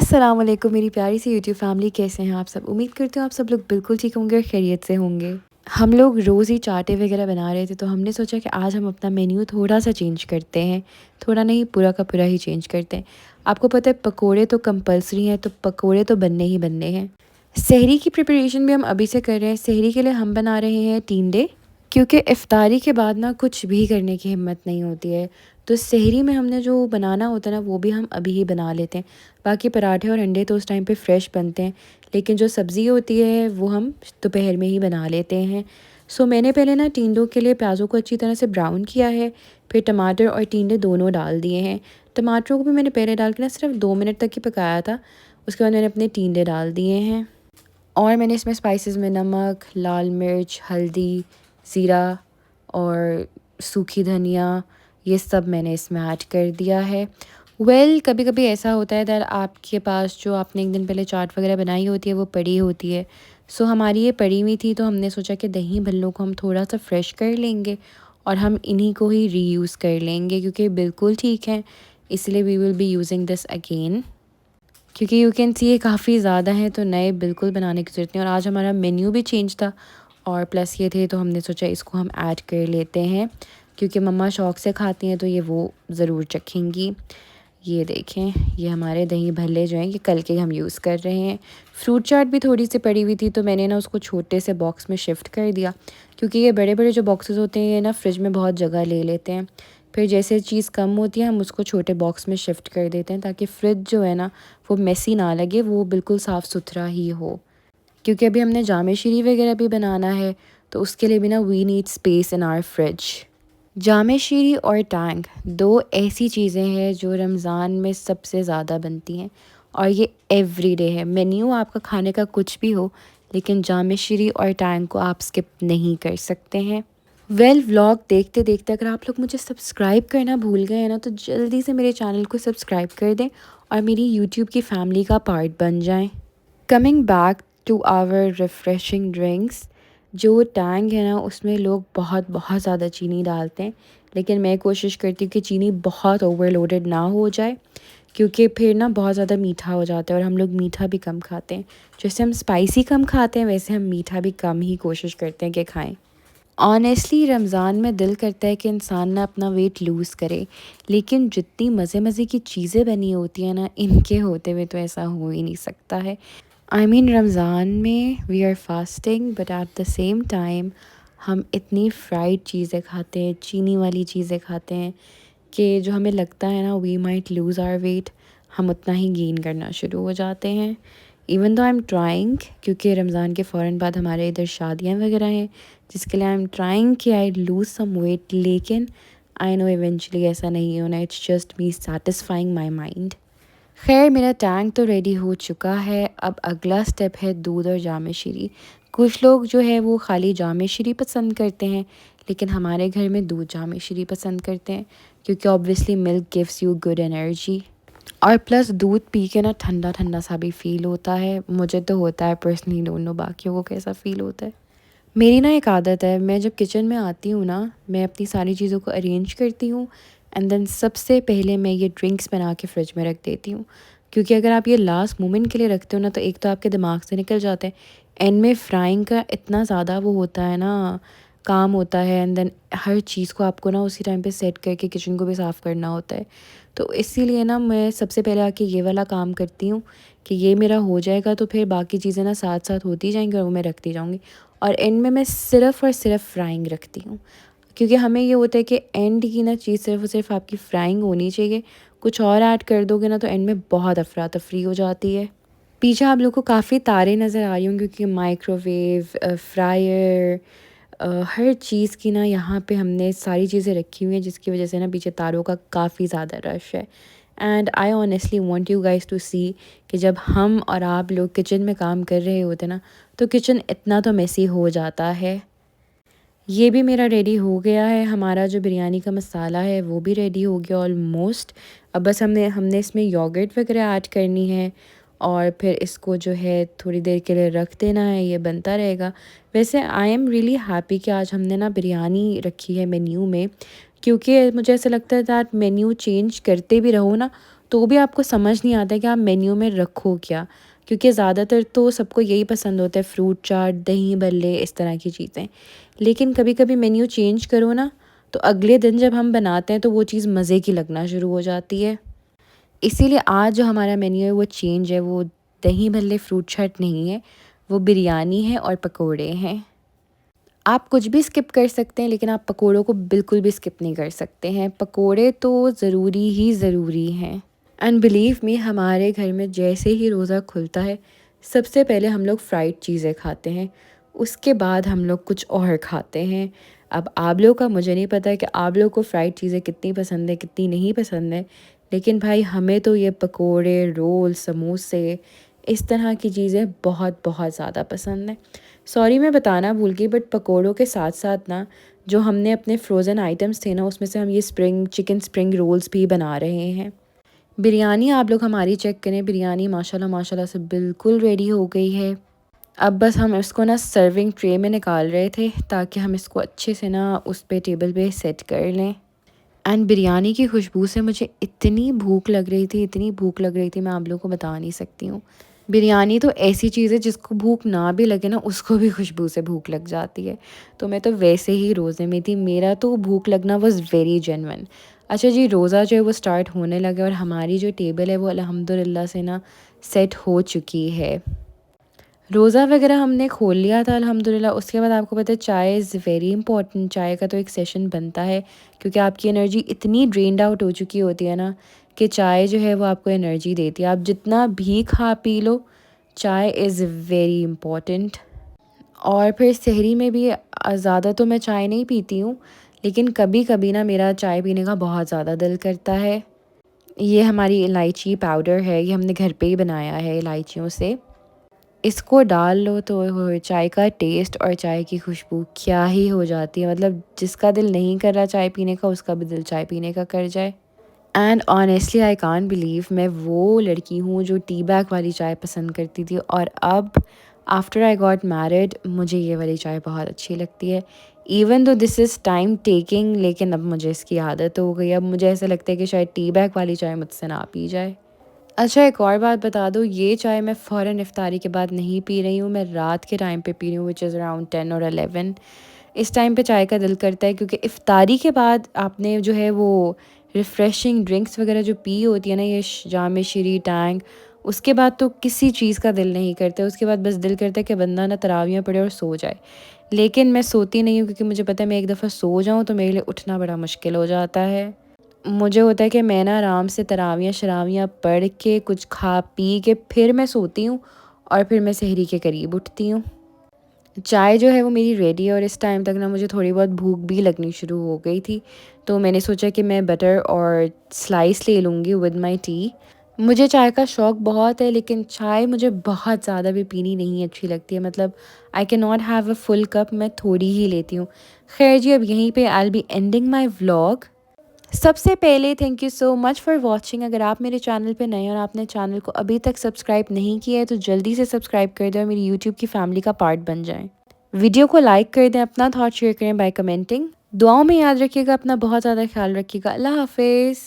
अस्सलाम वालेकुम मेरी प्यारी सी यूट्यूब फैमिली, कैसे हैं आप सब। उम्मीद करती हूँ आप सब लोग बिल्कुल ठीक होंगे और खैरियत से होंगे। हम लोग रोज़ ही चाटे वगैरह बना रहे थे, तो हमने सोचा कि आज हम अपना मेन्यू थोड़ा सा चेंज करते हैं। थोड़ा नहीं, पूरा का पूरा ही चेंज करते हैं। आपको पता है पकोड़े तो कंपलसरी हैं, तो पकोड़े तो बनने ही बनने हैं। सहरी की प्रिपरेशन भी हम अभी से कर रहे हैं। सहरी के लिए हम बना रहे हैं टींडे, क्योंकि इफ्तारी के बाद ना कुछ भी करने की हिम्मत नहीं होती है। तो सहरी में हमने जो बनाना होता है ना, वो भी हम अभी ही बना लेते हैं। बाकी पराठे और अंडे तो उस टाइम पे फ्रेश बनते हैं, लेकिन जो सब्ज़ी होती है वो हम दोपहर में ही बना लेते हैं। सो मैंने पहले ना टींडों के लिए प्याज़ों को अच्छी तरह से ब्राउन किया है, फिर टमाटर और टींडे दोनों डाल दिए हैं। टमाटरों को भी मैंने पहले डाल के ना सिर्फ 2 मिनट तक ही पकाया था। उसके बाद मैंने अपने टींडे डाल दिए हैं और मैंने इसमें स्पाइसेस में नमक, लाल मिर्च, हल्दी, ज़ीरा और सूखी धनिया, ये सब मैंने इसमें ऐड कर दिया है। कभी कभी ऐसा होता है दैट आपके पास जो आपने एक दिन पहले चाट वगैरह बनाई होती है वो पड़ी होती है। सो हमारी ये पड़ी हुई थी, तो हमने सोचा कि दही भल्लों को हम थोड़ा सा फ्रेश कर लेंगे और हम इन्हीं को ही रीयूज़ कर लेंगे, क्योंकि बिल्कुल ठीक है। इसलिए we will be using this again, क्योंकि यू कैन सी ये काफ़ी ज़्यादा हैं, तो नए बिल्कुल बनाने की ज़रूरत नहीं। और आज हमारा मेन्यू भी चेंज था और प्लस ये थे, तो हमने सोचा इसको हम ऐड कर लेते हैं, क्योंकि मम्मा शौक़ से खाती हैं तो ये वो ज़रूर चखेंगी। ये देखें, ये हमारे दही भल्ले जो हैं ये कल के हम यूज़ कर रहे हैं। फ्रूट चाट भी थोड़ी सी पड़ी हुई थी, तो मैंने ना उसको छोटे से बॉक्स में शिफ्ट कर दिया, क्योंकि ये बड़े बड़े जो बॉक्सेस होते हैं ये ना फ्रिज में बहुत जगह ले लेते हैं। फिर जैसे चीज़ कम होती है हम उसको छोटे बॉक्स में शिफ्ट कर देते हैं, ताकि फ्रिज जो है ना वो मेसी ना लगे, वो बिल्कुल साफ़ सुथरा ही हो। क्योंकि अभी हमने जामे शीरी वगैरह भी बनाना है, तो उसके लिए भी ना we need space in our fridge. Jam-e-Shirin और टैंग दो ऐसी चीज़ें हैं जो रमज़ान में सबसे ज़्यादा बनती हैं, और ये एवरीडे है। मेन्यू आपका खाने का कुछ भी हो, लेकिन जामे शीरी और टैंग को आप स्किप नहीं कर सकते हैं। व्लॉग देखते देखते अगर आप लोग मुझे सब्सक्राइब करना भूल गए हैं ना, तो जल्दी से मेरे चैनल को सब्सक्राइब कर दें और मेरी यूट्यूब की फैमिली का पार्ट बन जाएं। Coming back to our refreshing drinks, जो टैंग है ना उसमें लोग बहुत बहुत ज़्यादा चीनी डालते हैं, लेकिन मैं कोशिश करती हूँ कि चीनी बहुत ओवरलोडेड ना हो जाए, क्योंकि फिर ना बहुत ज़्यादा मीठा हो जाता है और हम लोग मीठा भी कम खाते हैं। जैसे हम स्पाइसी कम खाते हैं, वैसे हम मीठा भी कम ही कोशिश करते हैं कि खाएं। ऑनेस्टली रमज़ान में दिल करता है कि इंसान ना अपना वेट लूज़ करे, लेकिन जितनी मज़े मज़े की चीज़ें बनी होती हैं ना, इनके होते हुए तो ऐसा हो ही नहीं सकता है। रमज़ान में we are fasting, but at the same time हम इतनी फ्राइड चीज़ें खाते हैं, चीनी वाली चीज़ें खाते हैं, कि जो हमें लगता है ना we might lose our weight, हम उतना ही गेन करना शुरू हो जाते हैं। Even though I am trying, क्योंकि रमज़ान के फ़ौरन बाद हमारे इधर शादियाँ वगैरह हैं, जिसके लिए आई एम ट्राइंग कि आई लूज़ सम वेट, लेकिन आई नो इवेंचुअली ऐसा नहीं होना। It's just me satisfying my mind. खैर, मेरा टैंक तो रेडी हो चुका है। अब अगला स्टेप है दूध और जामे शीरी। कुछ लोग जो है वो खाली जामे शीरी पसंद करते हैं, लेकिन हमारे घर में दूध जामे शीरी पसंद करते हैं, क्योंकि obviously milk gives you good energy, और प्लस दूध पी के ना ठंडा ठंडा सा भी फ़ील होता है। मुझे तो होता है पर्सनली, डोंट नो बाकियों को कैसा फ़ील होता है। मेरी ना एक आदत है, मैं जब किचन में आती हूँ ना, मैं अपनी सारी चीज़ों को अरेंज करती हूँ एंड देन सबसे पहले मैं ये ड्रिंक्स बना के फ़्रिज में रख देती हूँ, क्योंकि अगर आप ये लास्ट मोमेंट के लिए रखते हो ना, तो एक तो आपके दिमाग से निकल जाता है, एंड में फ्राइंग का इतना ज़्यादा वो होता है ना, काम होता है, एंड देन हर चीज़ को आपको ना उसी टाइम पे सेट करके किचन को भी साफ़ करना होता है। तो इसीलिए ना मैं सबसे पहले आके ये वाला काम करती हूँ कि ये मेरा हो जाएगा, तो फिर बाकी चीज़ें ना साथ साथ होती जाएंगी और वो मैं रखती जाऊँगी, और एंड में मैं सिर्फ़ और सिर्फ फ्राइंग रखती हूँ, क्योंकि हमें ये होता है कि एंड की ना चीज़ सिर्फ़ और सिर्फ आपकी फ्राइंग होनी चाहिए। कुछ और ऐड कर दोगे ना तो एंड में बहुत अफरा तफरी हो जाती है। पीछे आप लोग को काफ़ी तारे नज़र आ रही होंगी, क्योंकि माइक्रोवेव, फ्रायर, हर चीज़ की ना यहाँ पे हमने सारी चीज़ें रखी हुई हैं, जिसकी वजह से ना पीछे तारों का काफ़ी ज़्यादा रश है। And I honestly want you guys to see कि जब हम और आप लोग किचन में काम कर रहे होते ना, तो किचन इतना तो मेसी हो जाता है। ये भी मेरा रेडी हो गया है। हमारा जो बिरयानी का मसाला है वो भी रेडी हो गया ऑलमोस्ट। अब बस हमने इसमें योगर्ट वगैरह ऐड करनी है, और फिर इसको जो है थोड़ी देर के लिए रख देना है, ये बनता रहेगा। वैसे आई एम रियली हैप्पी कि आज हमने ना बिरयानी रखी है मेन्यू में, क्योंकि मुझे ऐसा लगता है दैट मेन्यू चेंज करते भी रहो ना, तो भी आपको समझ नहीं आता है कि आप मेन्यू में रखो क्या, क्योंकि ज़्यादातर तो सबको यही पसंद होता है, फ्रूट चाट, दही भल्ले, इस तरह की चीज़ें। लेकिन कभी कभी मेन्यू चेंज करो ना, तो अगले दिन जब हम बनाते हैं तो वो चीज़ मज़े की लगना शुरू हो जाती है। इसीलिए आज जो हमारा मेन्यू है वो चेंज है, वो दही भल्ले फ्रूट चाट नहीं है, वो बिरयानी है और पकोड़े हैं। आप कुछ भी स्किप कर सकते हैं, लेकिन आप पकोड़ों को बिल्कुल भी स्किप नहीं कर सकते हैं। पकोड़े तो ज़रूरी ही ज़रूरी हैं। एंड बिलीव मी, हमारे घर में जैसे ही रोज़ा खुलता है, सबसे पहले हम लोग फ्राइड चीज़ें खाते हैं, उसके बाद हम लोग कुछ और खाते हैं। अब आप लोगों का मुझे नहीं पता है कि आप लोगों को फ्राइड चीज़ें कितनी पसंद है, कितनी नहीं पसंद है, लेकिन भाई हमें तो ये पकोड़े, रोल, समोसे, इस तरह की चीज़ें बहुत बहुत ज़्यादा पसंद हैं। सॉरी मैं बताना भूल गई, बट पकोड़ों के साथ साथ ना, जो हमने अपने फ्रोज़न आइटम्स थे ना, उसमें से हम ये चिकन स्प्रिंग रोल्स भी बना रहे हैं। बिरयानी आप लोग हमारी चेक करें, बिरयानी माशाल्लाह माशाल्लाह से बिल्कुल रेडी हो गई है। अब बस हम इसको ना सर्विंग ट्रे में निकाल रहे थे, ताकि हम इसको अच्छे से ना उस पे टेबल पे सेट कर लें। एंड बिरयानी की खुशबू से मुझे इतनी भूख लग रही थी, इतनी भूख लग रही थी, मैं आप लोगों को बता नहीं सकती हूँ। बिरयानी तो ऐसी चीज़ है जिसको भूख ना भी लगे ना, उसको भी खुशबू से भूख लग जाती है। तो मैं तो वैसे ही रोज़े में थी, मेरा तो भूख लगना वाज़ वेरी जेन्युइन। अच्छा जी, रोज़ा जो है वो स्टार्ट होने लगा और हमारी जो टेबल है वो अल्हम्दुलिल्लाह से ना सेट हो चुकी है। रोज़ा वगैरह हमने खोल लिया था अल्हम्दुलिल्लाह। उसके बाद आपको पता है चाय इज़ वेरी इंपॉर्टेंट, चाय का तो एक सेशन बनता है, क्योंकि आपकी एनर्जी इतनी ड्रेन्ड आउट हो चुकी होती है ना, कि चाय जो है वो आपको एनर्जी देती है। आप जितना भी खा पी लो, चाय इज़ वेरी इम्पॉर्टेंट। और फिर सहरी में भी ज़्यादा तो मैं चाय नहीं पीती हूँ, लेकिन कभी कभी ना मेरा चाय पीने का बहुत ज़्यादा दिल करता है। ये हमारी इलायची पाउडर है, ये हमने घर पे ही बनाया है इलायचियों से। इसको डाल लो तो ओए होए, चाय का टेस्ट और चाय की खुशबू क्या ही हो जाती है। मतलब जिसका दिल नहीं कर रहा चाय पीने का, उसका भी दिल चाय पीने का कर जाए। And honestly I can't believe, मैं वो लड़की हूँ जो टी बैग वाली चाय पसंद करती थी, और अब आफ्टर आई गॉट मैरिड मुझे ये वाली चाय बहुत अच्छी लगती है। Even though this is time taking, लेकिन अब मुझे इसकी आदत हो गई। अब मुझे ऐसा लगता है कि शायद टी बैग वाली चाय मुझसे ना पी जाए। अच्छा, एक और बात बता दूँ, ये चाय मैं फ़ौरन इफ्तारी के बाद नहीं पी रही हूँ, मैं रात के टाइम पे पी रही हूँ, विच इज़ अराउंड 10 और 11। इस टाइम पे चाय का दिल करता है, क्योंकि इफ्तारी के बाद आपने जो है वो रिफ़्रेशिंग ड्रिंक्स वगैरह जो पी होती है ना, ये जाम शीरी, टैंग, उसके बाद तो किसी चीज़ का दिल नहीं करता। उसके बाद बस दिल करता है कि बंदा ना तरावियाँ पढ़े और सो जाए। लेकिन मैं सोती नहीं हूँ, क्योंकि मुझे पता है मैं एक दफ़ा सो जाऊँ तो मेरे लिए उठना बड़ा मुश्किल हो जाता है। मुझे होता है कि मैं ना आराम से तरावियाँ शरावियाँ पढ़ के कुछ खा पी के फिर मैं सोती हूँ, और फिर मैं सहरी के करीब उठती हूँ। चाय जो है वो मेरी रेडी है, और इस टाइम तक ना मुझे थोड़ी बहुत भूख भी लगनी शुरू हो गई थी। तो मैंने सोचा कि मैं बटर और स्लाइस ले लूँगी विद माय टी। मुझे चाय का शौक़ बहुत है, लेकिन चाय मुझे बहुत ज़्यादा भी पीनी नहीं अच्छी लगती है। मतलब I can not have a full cup, मैं थोड़ी ही लेती हूँ। खैर जी, अब यहीं पे I will be ending my vlog. सबसे पहले thank you so much for watching. अगर आप मेरे चैनल पे नए हैं और आपने चैनल को अभी तक सब्सक्राइब नहीं किया है, तो जल्दी से सब्सक्राइब कर दें और मेरी यूट्यूब की फैमिली का पार्ट बन जाएं। वीडियो को लाइक कर दें, अपना थॉट शेयर करें बाय कमेंटिंग। दुआओं में याद रखिएगा, अपना बहुत ज़्यादा ख्याल रखिएगा। अल्लाह हाफिज़।